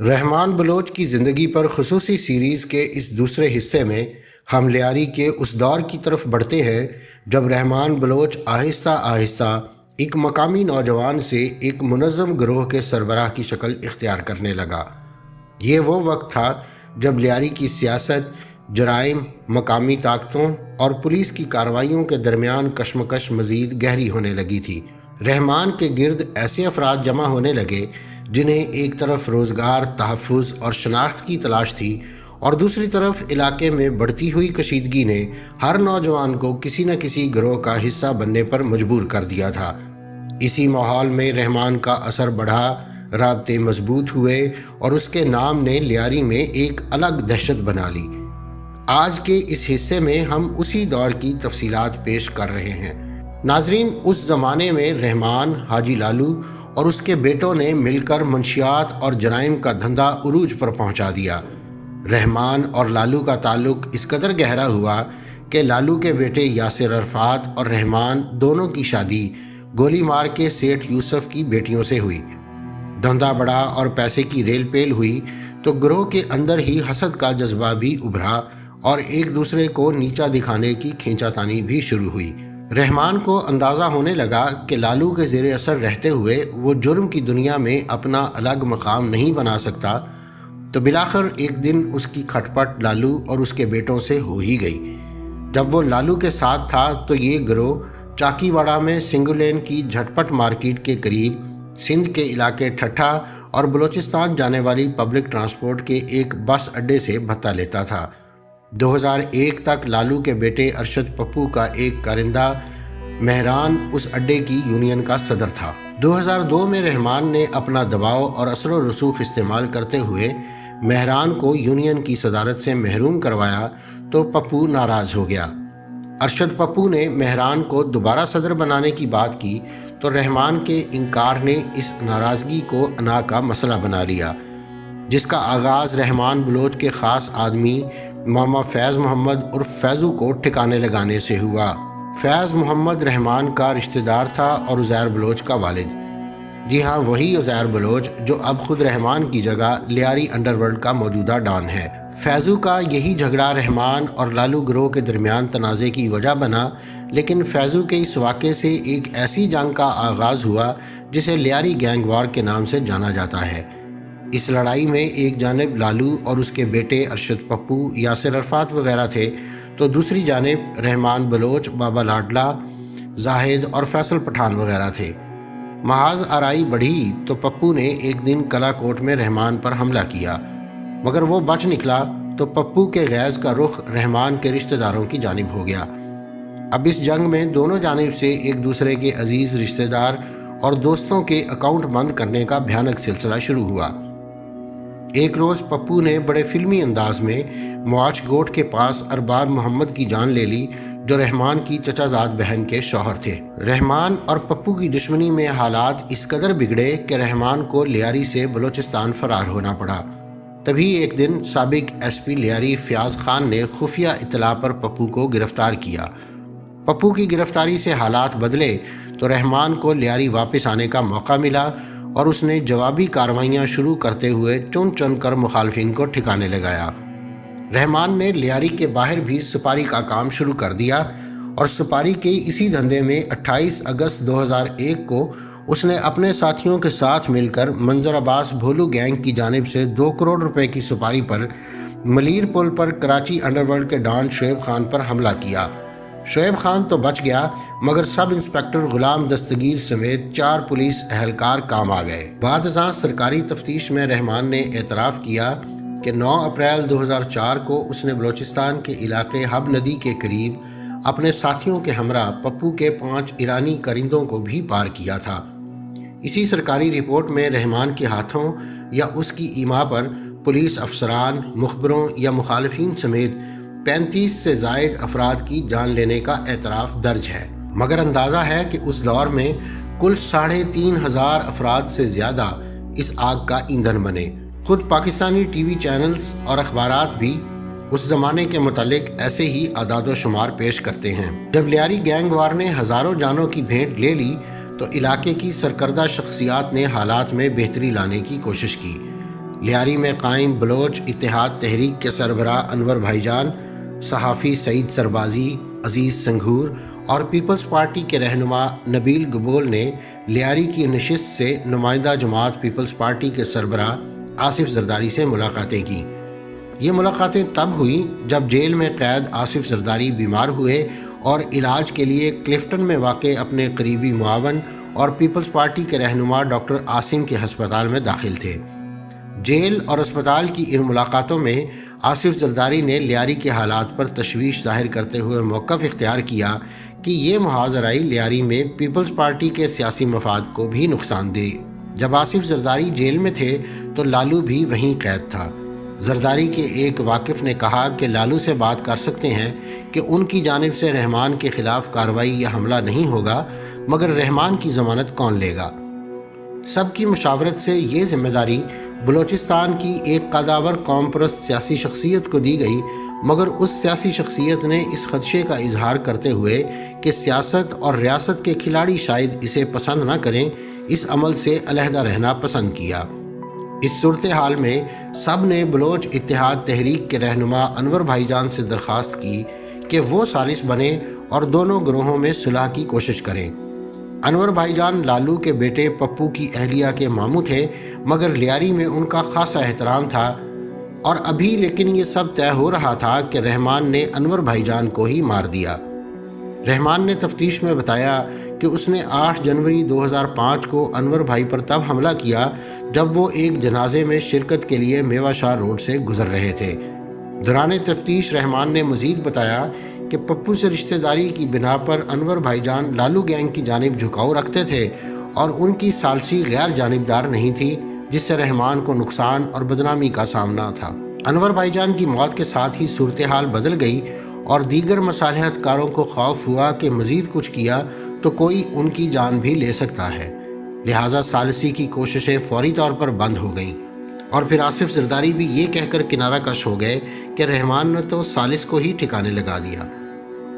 رحمان بلوچ کی زندگی پر خصوصی سیریز کے اس دوسرے حصے میں ہم لیاری کے اس دور کی طرف بڑھتے ہیں جب رحمان بلوچ آہستہ آہستہ ایک مقامی نوجوان سے ایک منظم گروہ کے سربراہ کی شکل اختیار کرنے لگا۔ یہ وہ وقت تھا جب لیاری کی سیاست، جرائم، مقامی طاقتوں اور پولیس کی کارروائیوں کے درمیان کشمکش مزید گہری ہونے لگی تھی۔ رحمان کے گرد ایسے افراد جمع ہونے لگے جنہیں ایک طرف روزگار، تحفظ اور شناخت کی تلاش تھی اور دوسری طرف علاقے میں بڑھتی ہوئی کشیدگی نے ہر نوجوان کو کسی نہ کسی گروہ کا حصہ بننے پر مجبور کر دیا تھا۔ اسی ماحول میں رحمان کا اثر بڑھا، رابطے مضبوط ہوئے اور اس کے نام نے لیاری میں ایک الگ دہشت بنا لی۔ آج کے اس حصے میں ہم اسی دور کی تفصیلات پیش کر رہے ہیں۔ ناظرین، اس زمانے میں رحمان، حاجی لالو اور اس کے بیٹوں نے مل کر منشیات اور جرائم کا دھندا عروج پر پہنچا دیا۔ رحمان اور لالو کا تعلق اس قدر گہرا ہوا کہ لالو کے بیٹے یاسر عرفات اور رحمان دونوں کی شادی گولی مار کے سیٹھ یوسف کی بیٹیوں سے ہوئی۔ دھندا بڑھا اور پیسے کی ریل پیل ہوئی تو گروہ کے اندر ہی حسد کا جذبہ بھی ابھرا اور ایک دوسرے کو نیچا دکھانے کی کھینچا تانی بھی شروع ہوئی۔ رحمان کو اندازہ ہونے لگا کہ لالو کے زیر اثر رہتے ہوئے وہ جرم کی دنیا میں اپنا الگ مقام نہیں بنا سکتا، تو بالآخر ایک دن اس کی کھٹ پٹ لالو اور اس کے بیٹوں سے ہو ہی گئی۔ جب وہ لالو کے ساتھ تھا تو یہ گروہ چاکی واڑہ میں سنگولین کی جھٹ پٹ مارکیٹ کے قریب سندھ کے علاقے ٹھٹھا اور بلوچستان جانے والی پبلک ٹرانسپورٹ کے ایک بس اڈے سے بھتہ لیتا تھا۔ 2001 تک لالو کے بیٹے ارشد پپو کا ایک کارندہ مہران اس اڈے کی یونین کا صدر تھا۔ 2002 میں رحمان نے اپنا دباؤ اور اثر و رسوخ استعمال کرتے ہوئے مہران کو یونین کی صدارت سے محروم کروایا تو پپو ناراض ہو گیا۔ ارشد پپو نے مہران کو دوبارہ صدر بنانے کی بات کی تو رحمان کے انکار نے اس ناراضگی کو انا کا مسئلہ بنا لیا، جس کا آغاز رحمان بلوچ کے خاص آدمی ماما فیض محمد اور فیضو کو ٹھکانے لگانے سے ہوا۔ فیض محمد رحمان کا رشتہ دار تھا اور عزیر بلوچ کا والد۔ جی ہاں، وہی عزیر بلوچ جو اب خود رحمان کی جگہ لیاری انڈر ورلڈ کا موجودہ ڈان ہے۔ فیضو کا یہی جھگڑا رحمان اور لالو گروہ کے درمیان تنازع کی وجہ بنا، لیکن فیضو کے اس واقعے سے ایک ایسی جنگ کا آغاز ہوا جسے لیاری گینگ وار کے نام سے جانا جاتا ہے۔ اس لڑائی میں ایک جانب لالو اور اس کے بیٹے ارشد پپو، یاسر عرفات وغیرہ تھے تو دوسری جانب رحمان بلوچ، بابا لاڈلا، زاہد اور فیصل پٹھان وغیرہ تھے۔ محاذ آرائی بڑھی تو پپو نے ایک دن کلا کوٹ میں رحمان پر حملہ کیا، مگر وہ بچ نکلا تو پپو کے غیظ کا رخ رحمان کے رشتہ داروں کی جانب ہو گیا۔ اب اس جنگ میں دونوں جانب سے ایک دوسرے کے عزیز رشتہ دار اور دوستوں کے اکاؤنٹ بند کرنے کا بھیانک سلسلہ شروع ہوا۔ ایک روز پپو نے بڑے فلمی انداز میں مواچ گوٹ کے پاس ارباب محمد کی جان لے لی، جو رحمان کی چچا زاد بہن کے شوہر تھے۔ رحمان اور پپو کی دشمنی میں حالات اس قدر بگڑے کہ رحمان کو لیاری سے بلوچستان فرار ہونا پڑا۔ تبھی ایک دن سابق ایس پی لیاری فیاض خان نے خفیہ اطلاع پر پپو کو گرفتار کیا۔ پپو کی گرفتاری سے حالات بدلے تو رحمان کو لیاری واپس آنے کا موقع ملا اور اس نے جوابی کارروائیاں شروع کرتے ہوئے چن چن کر مخالفین کو ٹھکانے لگایا۔ رحمان نے لیاری کے باہر بھی سپاری کا کام شروع کر دیا اور سپاری کے اسی دھندے میں 28 اگست 2001 کو اس نے اپنے ساتھیوں کے ساتھ مل کر منظر عباس بھولو گینگ کی جانب سے 2 کروڑ روپے کی سپاری پر ملیر پل پر کراچی انڈر ورلڈ کے ڈان شعیب خان پر حملہ کیا۔ شعیب خان تو بچ گیا، مگر سب انسپکٹر غلام دستگیر سمیت 4 پولیس اہلکار کام آ گئے۔ بعد ازاں سرکاری تفتیش میں رحمان نے اعتراف کیا کہ 9 اپریل 2004 کو اس نے بلوچستان کے علاقے حب ندی کے قریب اپنے ساتھیوں کے ہمراہ پپو کے 5 ایرانی کرندوں کو بھی پار کیا تھا۔ اسی سرکاری رپورٹ میں رحمان کے ہاتھوں یا اس کی ایما پر پولیس افسران، مخبروں یا مخالفین سمیت 35 سے زائد افراد کی جان لینے کا اعتراف درج ہے، مگر اندازہ ہے کہ اس دور میں کل 3500 افراد سے زیادہ اس آگ کا ایندھن بنے۔ خود پاکستانی ٹی وی چینلز اور اخبارات بھی اس زمانے کے متعلق ایسے ہی اعداد و شمار پیش کرتے ہیں۔ جب لیاری گینگ وار نے ہزاروں جانوں کی بھینٹ لے لی تو علاقے کی سرکردہ شخصیات نے حالات میں بہتری لانے کی کوشش کی۔ لیاری میں قائم بلوچ اتحاد تحریک کے سربراہ انور بھائی جان، صحافی سعید سربازی، عزیز سنگھور اور پیپلز پارٹی کے رہنما نبیل گبول نے لیاری کی نشست سے نمائندہ جماعت پیپلز پارٹی کے سربراہ آصف زرداری سے ملاقاتیں کیں۔ یہ ملاقاتیں تب ہوئیں جب جیل میں قید آصف زرداری بیمار ہوئے اور علاج کے لیے کلفٹن میں واقع اپنے قریبی معاون اور پیپلز پارٹی کے رہنما ڈاکٹر عاصم کے ہسپتال میں داخل تھے۔ جیل اور اسپتال کی ان ملاقاتوں میں آصف زرداری نے لیاری کے حالات پر تشویش ظاہر کرتے ہوئے موقف اختیار کیا کہ یہ محاذ آرائی لیاری میں پیپلز پارٹی کے سیاسی مفاد کو بھی نقصان دے۔ جب آصف زرداری جیل میں تھے تو لالو بھی وہیں قید تھا۔ زرداری کے ایک واقف نے کہا کہ لالو سے بات کر سکتے ہیں کہ ان کی جانب سے رحمان کے خلاف کارروائی یا حملہ نہیں ہوگا، مگر رحمان کی ضمانت کون لے گا؟ سب کی مشاورت سے یہ ذمہ داری بلوچستان کی ایک قادآور قوم پرست سیاسی شخصیت کو دی گئی، مگر اس سیاسی شخصیت نے اس خدشے کا اظہار کرتے ہوئے کہ سیاست اور ریاست کے کھلاڑی شاید اسے پسند نہ کریں، اس عمل سے علیحدہ رہنا پسند کیا۔ اس صورتحال میں سب نے بلوچ اتحاد تحریک کے رہنما انور بھائی جان سے درخواست کی کہ وہ ثالث بنیں اور دونوں گروہوں میں صلح کی کوشش کریں۔ انور بھائی جان لالو کے بیٹے پپو کی اہلیہ کے ماموں تھے، مگر لیاری میں ان کا خاصا احترام تھا، اور ابھی لیکن یہ سب طے ہو رہا تھا کہ رحمان نے انور بھائی جان کو ہی مار دیا۔ رحمان نے تفتیش میں بتایا کہ اس نے 8 جنوری 2005 کو انور بھائی پر تب حملہ کیا جب وہ ایک جنازے میں شرکت کے لیے میوہ شاہ روڈ سے گزر رہے تھے۔ دوران تفتیش رحمان نے مزید بتایا کہ پپو سے رشتہ داری کی بنا پر انور بھائی جان لالو گینگ کی جانب جھکاؤ رکھتے تھے اور ان کی ثالثی غیر جانبدار نہیں تھی، جس سے رحمان کو نقصان اور بدنامی کا سامنا تھا۔ انور بھائی جان کی موت کے ساتھ ہی صورتحال بدل گئی اور دیگر مصالحت کاروں کو خوف ہوا کہ مزید کچھ کیا تو کوئی ان کی جان بھی لے سکتا ہے، لہٰذا ثالثی کی کوششیں فوری طور پر بند ہو گئیں، اور پھر آصف زرداری بھی یہ کہہ کر کنارہ کش ہو گئے کہ رحمان نے تو ثالث کو ہی ٹھکانے لگا دیا،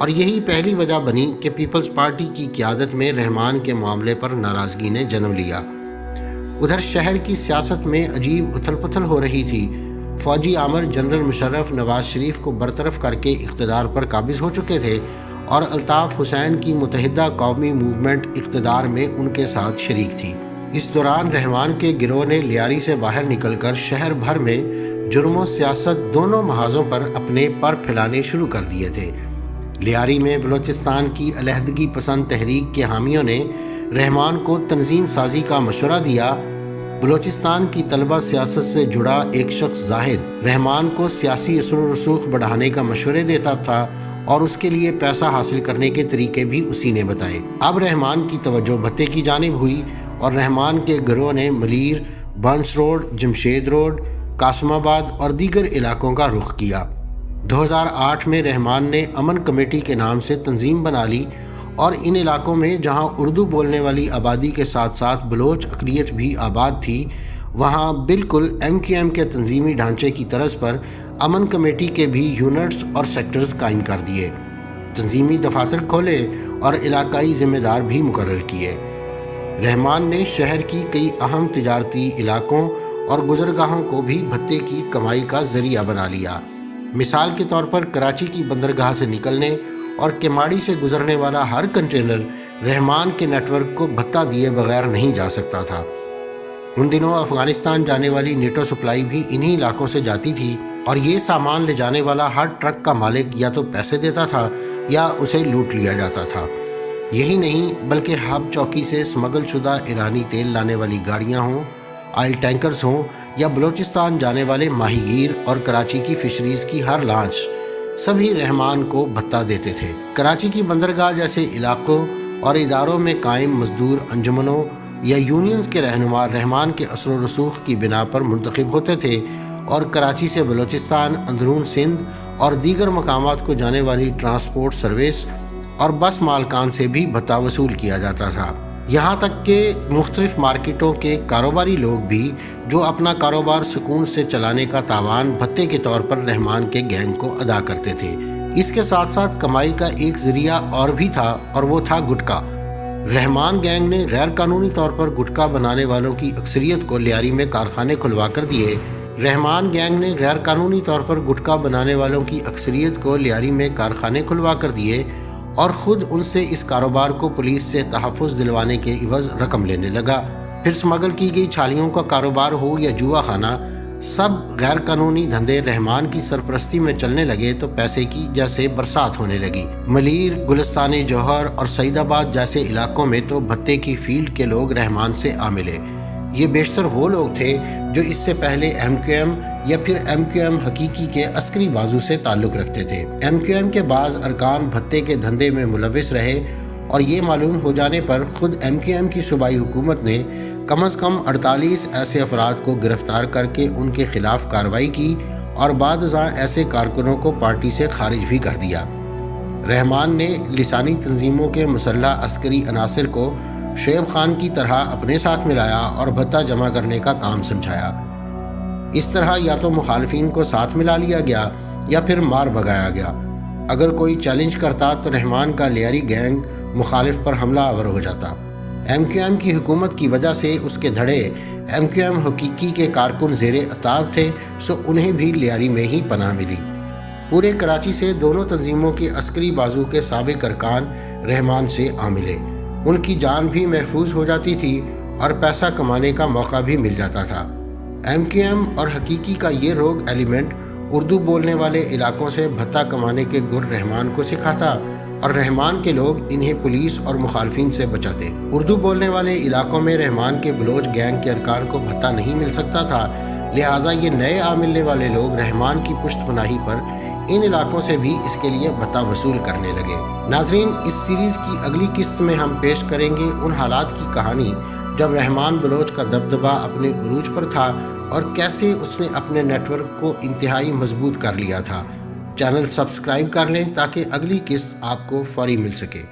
اور یہی پہلی وجہ بنی کہ پیپلز پارٹی کی قیادت میں رحمان کے معاملے پر ناراضگی نے جنم لیا۔ ادھر شہر کی سیاست میں عجیب اتھل پتھل ہو رہی تھی۔ فوجی آمر جنرل مشرف نواز شریف کو برطرف کر کے اقتدار پر قابض ہو چکے تھے، اور الطاف حسین کی متحدہ قومی موومنٹ اقتدار میں ان کے ساتھ شریک تھی۔ اس دوران رحمان کے گروہ نے لیاری سے باہر نکل کر شہر بھر میں جرم و سیاست دونوں محاذوں پر اپنے پر پھیلانے شروع کر دیے تھے۔ لیاری میں بلوچستان کی علیحدگی پسند تحریک کے حامیوں نے رحمان کو تنظیم سازی کا مشورہ دیا۔ بلوچستان کی طلبہ سیاست سے جڑا ایک شخص زاہد رحمان کو سیاسی اثر و رسوخ بڑھانے کا مشورے دیتا تھا، اور اس کے لیے پیسہ حاصل کرنے کے طریقے بھی اسی نے بتائے۔ اب رحمان کی توجہ بھتے کی جانب ہوئی، اور رحمان کے گروہ نے Malir, Burns road, Jamshed road, Qasimabad اور دیگر علاقوں کا رخ کیا۔ 2008 میں رحمان نے امن کمیٹی کے نام سے تنظیم بنا لی، اور ان علاقوں میں جہاں اردو بولنے والی آبادی کے ساتھ ساتھ بلوچ اقلیت بھی آباد تھی، وہاں بالکل MQM کے تنظیمی ڈھانچے کی طرز پر امن کمیٹی کے بھی یونٹس اور سیکٹرز قائم کر دیے، تنظیمی دفاتر کھولے اور علاقائی ذمہ دار بھی مقرر کیے۔ رحمان نے شہر کی کئی اہم تجارتی علاقوں اور گزرگاہوں کو بھی بھتے کی کمائی کا ذریعہ بنا لیا۔ مثال کے طور پر کراچی کی بندرگاہ سے نکلنے اور کیماڑی سے گزرنے والا ہر کنٹینر رحمان کے نیٹ ورک کو بھتہ دیے بغیر نہیں جا سکتا تھا۔ ان دنوں افغانستان جانے والی نیٹو سپلائی بھی انہی علاقوں سے جاتی تھی، اور یہ سامان لے جانے والا ہر ٹرک کا مالک یا تو پیسے دیتا تھا یا اسے لوٹ لیا جاتا تھا۔ یہی نہیں بلکہ ہب چوکی سے سمگل شدہ ایرانی تیل لانے والی گاڑیاں ہوں، آئل ٹینکرز ہوں، یا بلوچستان جانے والے ماہی گیر اور کراچی کی فشریز کی ہر لانچ، سبھی رحمان کو بھتہ دیتے تھے۔ کراچی کی بندرگاہ جیسے علاقوں اور اداروں میں قائم مزدور انجمنوں یا یونینز کے رہنما رحمان کے اثر و رسوخ کی بنا پر منتخب ہوتے تھے، اور کراچی سے بلوچستان، اندرون سندھ اور دیگر مقامات کو جانے والی ٹرانسپورٹ سروس اور بس مالکان سے بھی بھتہ وصول کیا جاتا تھا۔ یہاں تک کہ مختلف مارکیٹوں کے کاروباری لوگ بھی جو اپنا کاروبار سکون سے چلانے کا تاوان بھتے کے طور پر رحمان کے گینگ کو ادا کرتے تھے۔ اس کے ساتھ ساتھ کمائی کا ایک ذریعہ اور بھی تھا، اور وہ تھا گٹکا۔ رحمان گینگ نے غیر قانونی طور پر گٹکا بنانے والوں کی اکثریت کو لیاری میں کارخانے کھلوا کر دیے رحمان گینگ نے غیر قانونی طور پر گٹکا بنانے والوں کی اکثریت کو لیاری میں کارخانے کھلوا کر دیے اور خود ان سے اس کاروبار کو پولیس سے تحفظ دلوانے کے عوض رقم لینے لگا۔ پھر سمگل کی گئی چھالیوں کا کاروبار ہو یا جوا خانہ، سب غیر قانونی دھندے رحمان کی سرپرستی میں چلنے لگے تو پیسے کی جیسے برسات ہونے لگی۔ ملیر، گلستان جوہر اور سعید آباد جیسے علاقوں میں تو بھتے کی فیلڈ کے لوگ رحمان سے آ ملے۔ یہ بیشتر وہ لوگ تھے جو اس سے پہلے ایم کیو ایم یا پھر ایم کیو ایم حقیقی کے عسکری بازو سے تعلق رکھتے تھے۔ ایم کیو ایم کے بعض ارکان بھتے کے دھندے میں ملوث رہے اور یہ معلوم ہو جانے پر خود ایم کیو ایم کی صوبائی حکومت نے کم از کم 48 ایسے افراد کو گرفتار کر کے ان کے خلاف کارروائی کی اور بعد ازاں ایسے کارکنوں کو پارٹی سے خارج بھی کر دیا۔ رحمان نے لسانی تنظیموں کے مسلح عسکری عناصر کو شعیب خان کی طرح اپنے ساتھ ملایا اور بھتہ جمع کرنے کا کام سمجھایا۔ اس طرح یا تو مخالفین کو ساتھ ملا لیا گیا یا پھر مار بھگایا گیا۔ اگر کوئی چیلنج کرتا تو رحمان کا لیاری گینگ مخالف پر حملہ آور ہو جاتا۔ ایم کیو ایم کی حکومت کی وجہ سے اس کے دھڑے ایم کیو ایم حقیقی کے کارکن زیر عتاب تھے، سو انہیں بھی لیاری میں ہی پناہ ملی۔ پورے کراچی سے دونوں تنظیموں کے عسکری بازو کے سابق ارکان رحمان سے آ ملے۔ ان کی جان بھی محفوظ ہو جاتی تھی اور پیسہ کمانے کا موقع بھی مل جاتا تھا۔ ایم کیو ایم اور حقیقی کا یہ روگ ایلیمنٹ اردو بولنے والے علاقوں سے بھتہ کمانے کے گر رحمان کو سکھاتا اور رحمان کے لوگ انہیں پولیس اور مخالفین سے بچاتے۔ اردو بولنے والے علاقوں میں رحمان کے بلوچ گینگ کے ارکان کو بھتہ نہیں مل سکتا تھا، لہٰذا یہ نئے آ ملنے والے لوگ رحمان کی پشت پناہی پر ان علاقوں سے بھی اس کے لیے بھتہ وصول کرنے لگے۔ ناظرین، اس سیریز کی اگلی قسط میں ہم پیش کریں گے ان حالات کی کہانی جب رحمان بلوچ کا دبدبہ اپنے عروج پر تھا اور کیسے اس نے اپنے نیٹ ورک کو انتہائی مضبوط کر لیا تھا۔ چینل سبسکرائب کر لیں تاکہ اگلی قسط آپ کو فوری مل سکے۔